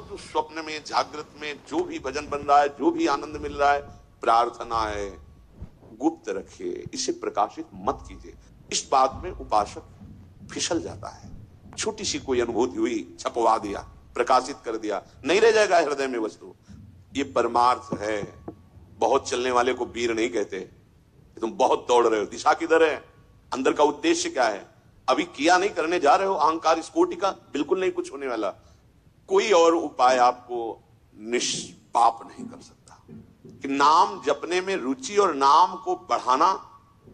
जो स्वप्न में जागृत में जो भी भजन बन रहा है, जो भी आनंद मिल रहा है, प्रार्थना है, गुप्त रखिए, इसे प्रकाशित मत कीजिए। इस बात में उपासक फिसल जाता है। छोटी सी कोई अनुभूति हुई, छपवा दिया, प्रकाशित कर दिया, नहीं रह जाएगा हृदय में वस्तु। ये परमार्थ है। बहुत चलने वाले को वीर नहीं कहते। तुम बहुत दौड़ रहे हो, दिशा किधर है, अंदर का उद्देश्य क्या है, अभी किया नहीं, करने जा रहे हो, अहंकार इस कोटि का बिल्कुल नहीं कुछ होने वाला। कोई और उपाय आपको निष्पाप नहीं कर सकता कि नाम जपने में रुचि और नाम को बढ़ाना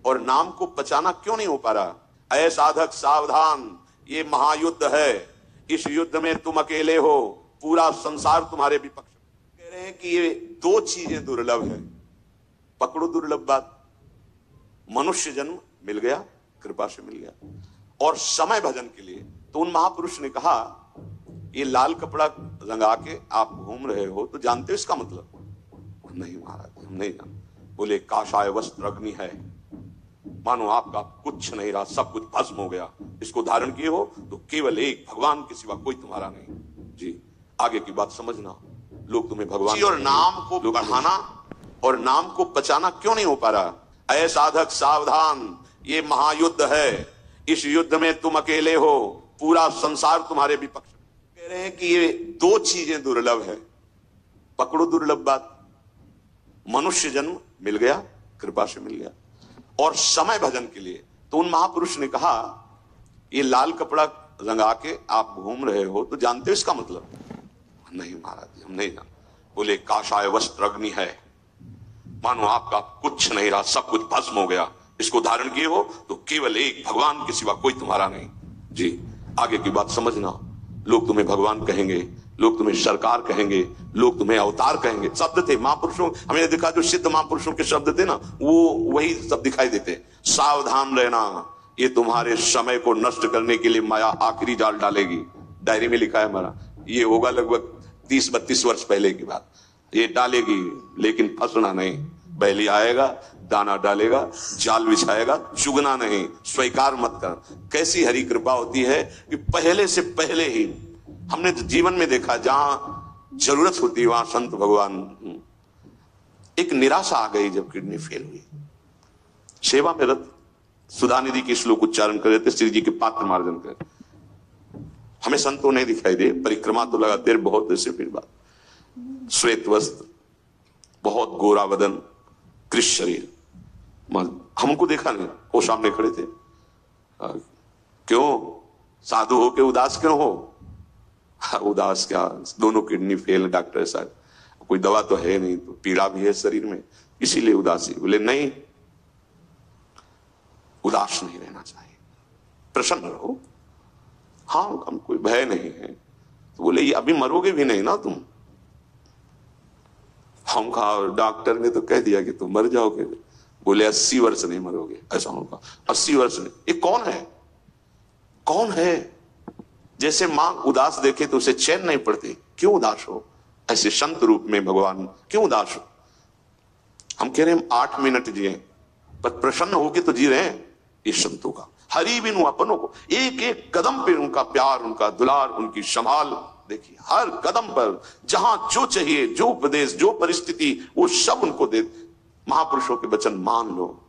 और नाम को बचाना क्यों नहीं हो पा रहा। ऐ साधक सावधान, ये महायुद्ध है, इस युद्ध में तुम अकेले हो, पूरा संसार तुम्हारे विपक्ष। कह रहे हैं कि ये दो चीजें दुर्लभ है। पकड़ो दुर्लभ बात, मनुष्य जन्म मिल गया, कृपा से मिल गया, और समय भजन के लिए। तो उन महापुरुष ने कहा, ये लाल कपड़ा रंगा के आप घूम रहे हो तो जानते हो इसका मतलब? नहीं महाराज, हम नहीं जानते। बोले काशाय वस्त्र अग्नि है, मानो आपका कुछ नहीं रहा, सब कुछ भस्म हो गया। इसको धारण किए हो तो केवल एक भगवान के सिवा कोई तुम्हारा नहीं। जी, आगे की बात समझना। लोग तुम्हें भगवान और नाम को बढ़ाना और नाम को बचाना क्यों नहीं हो पा रहा। ऐ साधक सावधान, ये महायुद्ध है, इस युद्ध में तुम अकेले हो, पूरा संसार तुम्हारे विपक्ष। कह रहे हैं कि ये दो चीजें दुर्लभ है। पकड़ो दुर्लभ बात, मनुष्य जन्म मिल गया, कृपा से मिल गया, और समय भजन के लिए। तो उन महापुरुष ने कहा, ये लाल कपड़ा रंगा के आप घूम रहे हो तो जानते हो इसका मतलब? नहीं महाराज, हम नहीं जानते। बोले काशाय वस्त्र अग्नि है, मानो आपका कुछ नहीं रहा, सब कुछ भस्म हो गया। इसको धारण किए हो तो केवल एक भगवान के सिवा कोई तुम्हारा नहीं। जी, आगे की बात समझना। लोग तुम्हें भगवान कहेंगे, लोग तुम्हें सरकार कहेंगे, लोग तुम्हें अवतार कहेंगे। शब्द थे महापुरुषों, हमें देखा जो सिद्ध महापुरुषों के शब्द थे ना, वो वही सब दिखाई देते। सावधान रहना, ये तुम्हारे समय को नष्ट करने के लिए माया आखिरी जाल डालेगी। डायरी में लिखा है हमारा, ये होगा लगभग 30-32 वर्ष पहले की बात। ये डालेगी, लेकिन फंसना नहीं। बैली आएगा, दाना डालेगा, जाल बिछाएगा, चुगना नहीं, स्वीकार मत कर। कैसी हरी कृपा होती है कि पहले से पहले ही हमने जीवन में देखा, जहां जरूरत होती वहां संत भगवान। एक निराशा आ गई जब किडनी फेल हुई, सेवा में रत सुधा निधि के श्लोक उच्चारण कर रहे थे, श्री जी के पात्र मार्जन कर। हमें संतों नहीं दिखाई दे, परिक्रमा तो लगाते बहुत ऐसे। फिर बात, श्वेत वस्त्र, बहुत गोरा बदन, कृष्ण शरीर, हमको देखा नहीं, वो सामने खड़े थे। क्यों साधु हो के उदास क्यों हो? उदास क्या, दोनों किडनी फेल, डॉक्टर साहब कोई दवा तो है नहीं, तो पीड़ा भी है शरीर में, इसीलिए उदासी। बोले नहीं, उदास नहीं रहना चाहिए, प्रसन्न रहो। हाँ, हम कोई भय नहीं है। तो बोले ये अभी मरोगे भी नहीं ना तुम? हम कहा, डॉक्टर ने तो कह दिया कि तुम मर जाओगे। बोले 80 वर्ष नहीं मरोगे। ऐसा होगा 80 वर्ष नहीं। ये कौन है? कौन है? जैसे मां उदास देखे तो उसे चैन नहीं पड़ती, क्यों उदास हो? ऐसे संत रूप में भगवान क्यों उदास हो? हम कह रहे हैं हम 8 मिनट जिए, पर प्रसन्न होके तो जी रहे हैं। ये संतों का हरि बिनु अपनों को, एक एक कदम पे उनका प्यार, उनका दुलार, उनकी संभाल देखिए। हर कदम पर जहां जो चाहिए, जो उपदेश, जो परिस्थिति, वो सब उनको दे। महापुरुषों के वचन मान लो।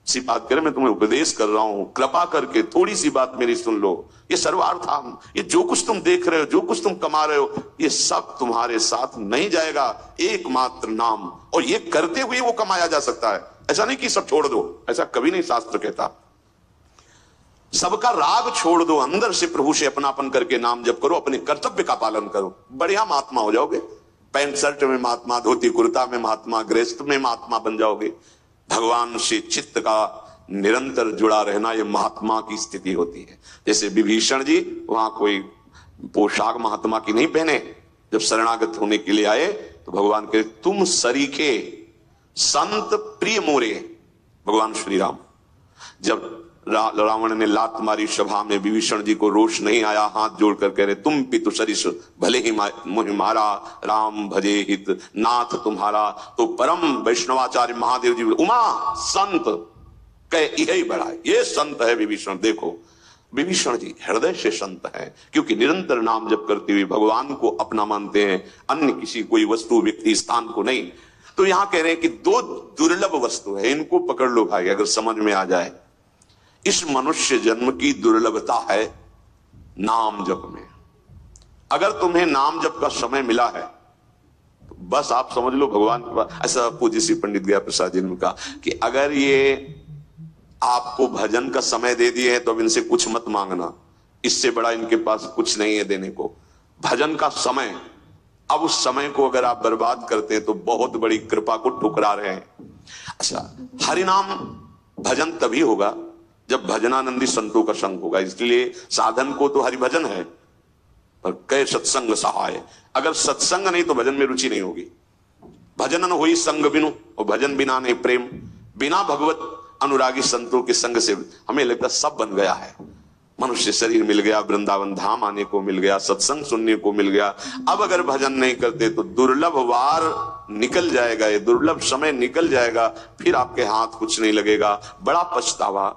सी बात करे, मैं तुम्हें उपदेश कर रहा हूं, कृपा करके थोड़ी सी बात मेरी सुन लो। ये सर्वार्थम, ये जो कुछ तुम देख रहे हो, जो कुछ तुम कमा रहे हो, ये सब तुम्हारे साथ नहीं जाएगा। एकमात्र नाम, और ये करते हुए वो कमाया जा सकता है। ऐसा नहीं कि सब छोड़ दो, ऐसा कभी नहीं शास्त्र कहता। सबका राग छोड़ दो, अंदर से प्रभु से अपनापन करके नाम जप करो, अपने कर्तव्य का पालन करो, बढ़िया महात्मा हो जाओगे। पैंट शर्ट में महात्मा, धोती कुर्ता में महात्मा, गृहस्थ में महात्मा बन जाओगे। भगवान से चित्त का निरंतर जुड़ा रहना, यह महात्मा की स्थिति होती है। जैसे विभीषण जी, वहां कोई पोशाक महात्मा की नहीं पहने, जब शरणागत होने के लिए आए तो भगवान के तुम सरीखे संत प्रिय मोरे। भगवान श्री राम, जब रावण ने लात मारी सभा में, विभीषण जी को रोष नहीं आया, हाथ जोड़कर कह रहे तुम पितु सरिस भले ही मोहि मारा, राम भजे हित नाथ तुम्हारा। तो परम वैष्णवाचार्य महादेव जी, उमा संत कह यही बड़ा, ये संत है विभीषण। देखो विभीषण जी हृदय से संत हैं, क्योंकि निरंतर नाम जप करते हुए भगवान को अपना मानते हैं, अन्य किसी कोई वस्तु व्यक्ति स्थान को नहीं। तो यहां कह रहे हैं कि दो दुर्लभ वस्तु है, इनको पकड़ लो भाई, अगर समझ में आ जाए। इस मनुष्य जन्म की दुर्लभता है नाम जप में। अगर तुम्हें नाम जप का समय मिला है तो बस आप समझ लो भगवान के पास। ऐसा पूज्य श्री पंडित गया प्रसाद जी ने कहा कि अगर ये आपको भजन का समय दे दिए हैं तो अब इनसे कुछ मत मांगना, इससे बड़ा इनके पास कुछ नहीं है देने को। भजन का समय, अब उस समय को अगर आप बर्बाद करते हैं तो बहुत बड़ी कृपा को ठुकरा रहे हैं। अच्छा, हरिनाम भजन तभी होगा जब भजनानंदी संतों का संग होगा। इसलिए साधन को तो हरिभजन है, पर कई सत्संग सहाय। अगर सत्संग नहीं तो भजन में रुचि नहीं होगी। भजन न होई संग बिनु, और भजन बिना नहीं प्रेम। बिना भगवत अनुरागी संतों के संग से हमें लगता सब बन गया है। मनुष्य शरीर मिल गया, वृंदावन धाम आने को मिल गया, सत्संग सुनने को मिल गया। अब अगर भजन नहीं करते तो दुर्लभ वार निकल जाएगा, ये दुर्लभ समय निकल जाएगा, फिर आपके हाथ कुछ नहीं लगेगा, बड़ा पछतावा।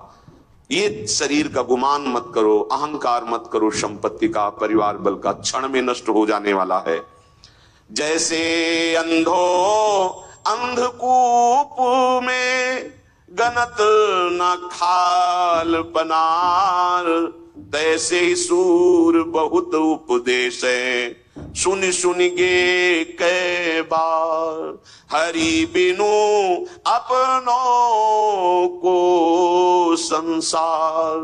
ये शरीर का गुमान मत करो, अहंकार मत करो, संपत्ति का, परिवार बल का, क्षण में नष्ट हो जाने वाला है। जैसे अंधो अंधकूप में गनत न खाल पनार, तैसे ही सूर बहुत उपदेश सुन सुन गे कै बार। हरि बिनु अपनों को संसार।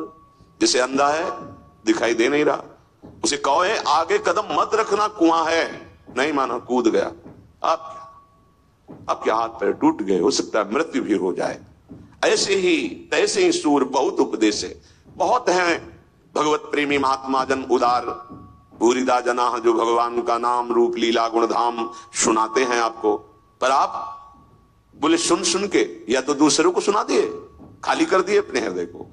जैसे अंधा है, दिखाई दे नहीं रहा, उसे कहो है आगे कदम मत रखना, कुआं है, नहीं माना, कूद गया। आपके हाथ पैर टूट गए, हो सकता है मृत्यु भी हो जाए। ऐसे ही तैसे ही सूर बहुत उपदेश है। बहुत हैं भगवत प्रेमी महात्मा जन उदार भूरिदा जना, जो भगवान का नाम रूप लीला गुण धाम सुनाते हैं आपको, पर आप बोले सुन सुन के या तो दूसरों को सुना दिए, खाली कर दिए अपने हृदय को,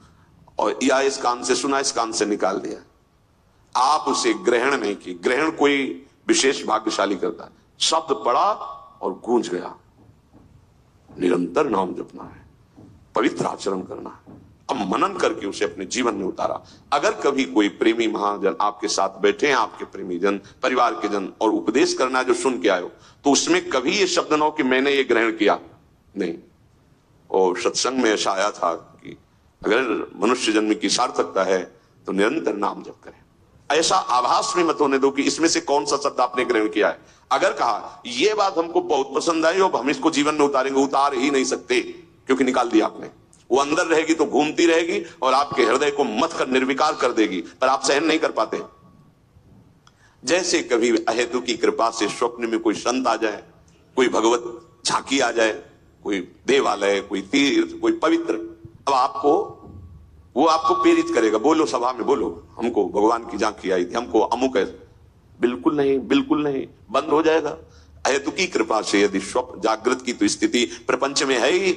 और या इस कान से सुना इस कान से निकाल दिया। आप उसे ग्रहण नहीं की। ग्रहण कोई विशेष भाग्यशाली करता है। शब्द पड़ा और गूंज गया। निरंतर नाम जपना है, पवित्र आचरण करना है। अब मनन करके उसे अपने जीवन में उतारा। अगर कभी कोई प्रेमी महाजन आपके साथ बैठे हैं, आपके प्रेमी जन, परिवार के जन, और उपदेश करना जो सुन के आयो, तो उसमें कभी ये शब्द न हो कि मैंने ये ग्रहण किया, नहीं। और सत्संग में ऐसा आया था कि अगर मनुष्य जन्म की सार्थकता है तो निरंतर नाम जप करें। ऐसा आभास में मत होने दो कि इसमें से कौन सा शब्द आपने ग्रहण किया है। अगर कहा ये बात हमको बहुत पसंद आई और हम इसको जीवन में उतारेंगे, उतार ही नहीं सकते, क्योंकि निकाल दिया आपने। वो अंदर रहेगी तो घूमती रहेगी और आपके हृदय को मत कर निर्विकार कर देगी, पर आप सहन नहीं कर पाते। जैसे कभी अहेतु की कृपा से स्वप्न में कोई संत आ जाए, कोई भगवत झांकी आ जाए, कोई देवालय, कोई तीर्थ, कोई पवित्र, अब वो आपको प्रेरित करेगा, बोलो सभा में, बोलो हमको भगवान की झांकी आई थी, हमको अमुक है। बिल्कुल नहीं, बिल्कुल नहीं, बंद हो जाएगा। अहेतु की कृपा से यदि स्वप्न, जागृत की तो स्थिति प्रपंच में है ही,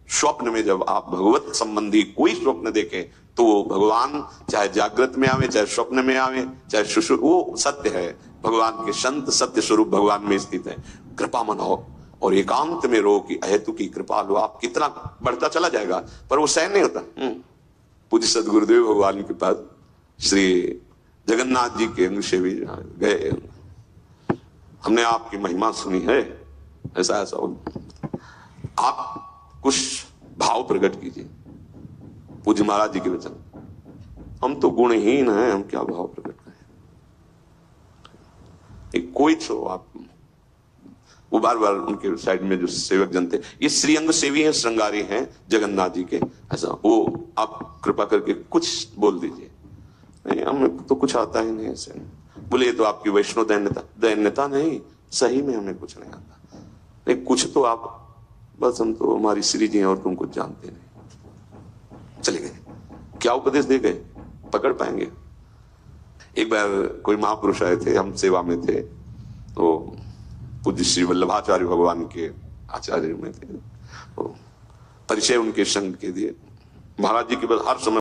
स्वप्न में जब आप भगवत संबंधी कोई स्वप्न देखें तो वो भगवान चाहे जागृत में आवे, चाहे स्वप्न में आवे, चाहे सुषुप्त, वो सत्य है। भगवान के संत सत्य स्वरूप भगवान में स्थित है। कृपा मनाओ और एकांत में रो कि अहेतु की कृपा लो। आप कितना बढ़ता चला जाएगा, पर वो सहन नहीं होता। पूज्य सदगुरुदेव भगवान के पास श्री जगन्नाथ जी के अंग से भी गए, हमने आपकी महिमा सुनी है, ऐसा ऐसा, आप कुछ भाव प्रकट कीजिए। पूज्य महाराज जी के वचन, हम तो गुणहीन हैं, हम क्या भाव प्रकट करें। कोई तो आप, वो बार बार उनके साइड में जो सेवक जन थे, ये श्रीअंग सेवी हैं, श्रृंगारी हैं जगन्नाथ जी के, ऐसा, वो आप कृपा करके कुछ बोल दीजिए। नहीं, हमें तो कुछ आता ही नहीं ऐसे। बोले ये तो आपकी वैष्णव दैन्यता नहीं, सही में हमें कुछ नहीं आता। नहीं, कुछ तो आप, बस हम तो हमारी श्री जी हैं और तुम कुछ जानते नहीं। चले गए, क्या उपदेश दे गए, पकड़ पाएंगे। एक बार कोई महापुरुष आए थे, हम सेवा में थे, तो पूज्य श्री वल्लभाचार्य भगवान के आचार्य में थे, तो परिचय उनके संग के दिए। महाराज जी के पास हर समय